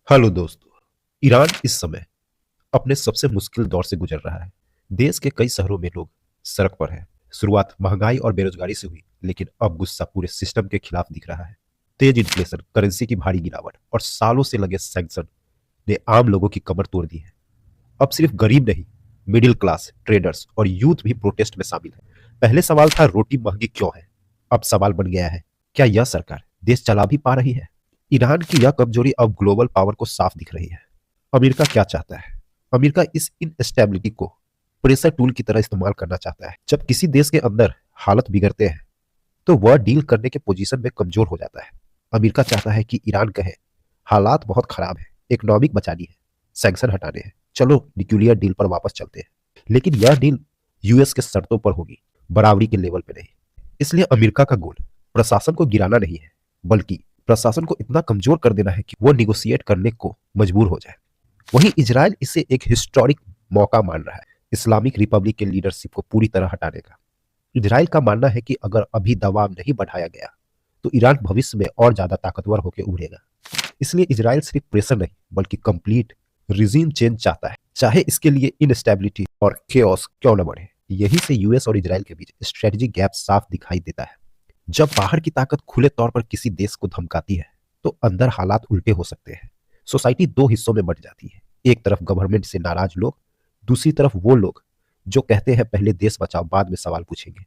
Hello दोस्तों। Iran इस समय अपने सबसे मुश्किल दौर से गुजर रहा है। देश के कई शहरों में लोग सड़क पर हैं। शुरुआत महंगाई और बेरोजगारी से हुई, लेकिन अब गुस्सा पूरे सिस्टम के खिलाफ दिख रहा है। तेज इन्फ्लेशन, करेंसी की भारी गिरावट और सालों से लगे सैंक्शन ने आम लोगों की कमर तोड़ दी है। अब सिर्फ गरीब नहीं, मिडिल क्लास, ट्रेडर्स और यूथ भी प्रोटेस्ट में शामिल है। पहले सवाल था रोटी महंगी क्यों है। अब सवाल बन गया है, क्या यह सरकार देश चला भी पा रही है। ईरान की यह कमजोरी अब ग्लोबल पावर को साफ दिख रही है। अमेरिका क्या चाहता है? अमेरिका इस इनस्टेबिलिटी को प्रेशर टूल की तरह इस्तेमाल करना चाहता है। जब किसी देश के अंदर हालत बिगड़ते हैं तो वह डील करने के पोजीशन में कमजोर हो जाता है। अमेरिका चाहता है कि ईरान कहे, हालात बहुत खराब है, इकोनॉमिक बचानी है, सैंक्शन हटाने हैं, चलो न्यूक्लियर डील पर वापस चलते हैं। लेकिन यह डील यूएस के शर्तों पर होगी, बराबरी के लेवल पे नहीं। इसलिए अमेरिका का गोल प्रशासन को गिराना नहीं है, बल्कि प्रशासन को इतना कमजोर कर देना है कि वो निगोशिएट करने को मजबूर हो जाए। वहीं इजराइल इसे एक हिस्टोरिक मौका मान रहा है, इस्लामिक रिपब्लिक के लीडरशिप को पूरी तरह हटाने का। इजराइल का मानना है कि अगर अभी दबाव नहीं बढ़ाया गया तो ईरान भविष्य में और ज्यादा ताकतवर होकर उभरेगा। इसलिए इजराइल सिर्फ प्रेशर नहीं, बल्कि कंप्लीट रिजीम चेंज चाहता है, चाहे इसके लिए इनस्टेबिलिटी और केओस क्यों न बढ़े। यही से यूएस और इजराइल के बीच स्ट्रेटेजिक गैप साफ दिखाई देता है। जब बाहर की ताकत खुले तौर पर किसी देश को धमकाती है तो अंदर हालात उल्टे हो सकते हैं। सोसाइटी दो हिस्सों में बढ़ जाती है। एक तरफ गवर्नमेंट से नाराज लोग, दूसरी तरफ वो लोग जो कहते हैं पहले देश बचाओ बाद में सवाल पूछेंगे।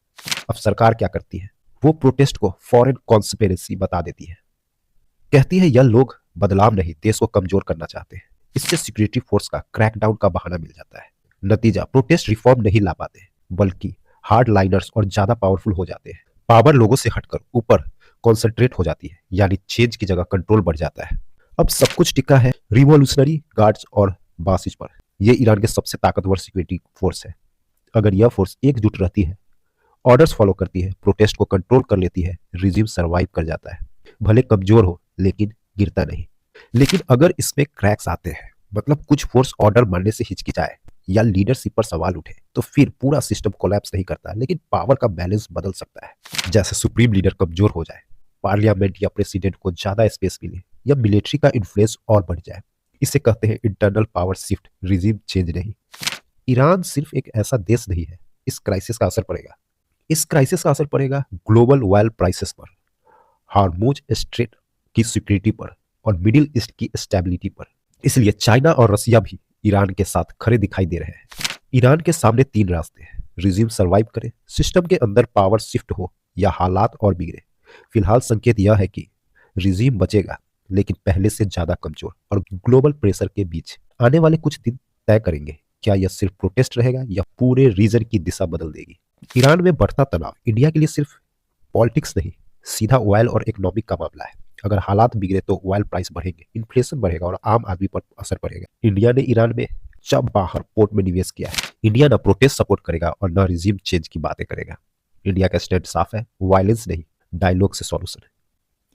अब सरकार क्या करती है? वो प्रोटेस्ट को फॉरेन कॉन्स्पिरेसी बता देती है। कहती है यह लोग बदलाव नहीं, देश को कमजोर करना चाहते हैं। इससे सिक्योरिटी फोर्स का क्रैकडाउन का बहाना मिल जाता है। नतीजा, प्रोटेस्ट रिफॉर्म नहीं ला पाते, बल्कि हार्ड लाइनर्स और ज्यादा पावरफुल हो जाते हैं। पावर लोगों से हटकर ऊपर कॉन्सेंट्रेट हो जाती है, यानी चेंज की जगह कंट्रोल बढ़ जाता है। अब सब कुछ टिका है रिवॉल्यूशनरी गार्ड्स और बासिज पर। यह ईरान के सबसे ताकतवर सिक्योरिटी फोर्स है। अगर यह फोर्स एकजुट रहती है, ऑर्डर्स फॉलो करती है, प्रोटेस्ट को कंट्रोल कर लेती है, रिजीम सरवाइव कर जाता है। भले कमजोर हो, लेकिन गिरता नहीं। लेकिन अगर इसमें क्रैक्स आते हैं, मतलब कुछ फोर्स ऑर्डर मानने से हिचकिचाए या लीडरशिप पर सवाल उठे, तो फिर पूरा सिस्टम कोलैप्स नहीं करता, लेकिन पावर का बैलेंस बदल सकता है। जैसे सुप्रीम लीडर कमजोर हो जाए, पार्लियामेंट या प्रेसिडेंट को ज्यादा स्पेस मिले, या मिलिट्री का इन्फ्लुएंस और बढ़ जाए। इसे कहते हैं internal power shift, regime change नहीं। ईरान सिर्फ एक ऐसा देश नहीं है। इस क्राइसिस का असर पड़ेगा इस क्राइसिस का असर पड़ेगा ग्लोबल ऑयल प्राइसेस पर, हार्मोज स्ट्रेट की सिक्योरिटी पर और मिडिल ईस्ट की स्टेबिलिटी पर। इसलिए चाइना और रसिया भी ईरान के साथ खड़े दिखाई दे रहे हैं। ईरान के सामने तीन रास्ते हैं: रिजीम सरवाइव करे, सिस्टम के अंदर पावर शिफ्ट हो, या हालात और बिगड़े। फिलहाल संकेत यह है कि रिजीम बचेगा, लेकिन पहले से ज्यादा कमजोर और ग्लोबल प्रेशर के बीच। आने वाले कुछ दिन तय करेंगे, क्या यह सिर्फ प्रोटेस्ट रहेगा या पूरे रीजन की दिशा बदल देगी। ईरान में बढ़ता तनाव इंडिया के लिए सिर्फ पॉलिटिक्स नहीं, सीधा ऑयल और इकोनॉमिक का मामला है। अगर हालात बिगड़े तो ऑयल प्राइस बढ़ेंगे, इन्फ्लेशन बढ़ेगा और आम आदमी पर असर पड़ेगा। इंडिया ने ईरान में बाहर पोर्ट में निवेश किया है। इंडिया ना प्रोटेस्ट सपोर्ट करेगा और ना रिजीम चेंज की बातें करेगा। इंडिया का स्टैंड साफ है, वायलेंस नहीं, डायलॉग से सॉल्यूशन है।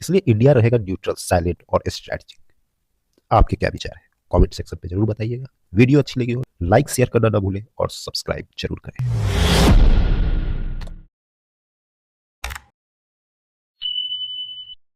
इसलिए इंडिया रहेगा न्यूट्रल, साइलेंट और स्ट्रैटेजिक। आपके क्या विचार है? कमेंट सेक्शन पे जरूर बताइएगा। वीडियो अच्छी लगी हो लाइक शेयर करना ना भूलें और सब्सक्राइब जरूर करें।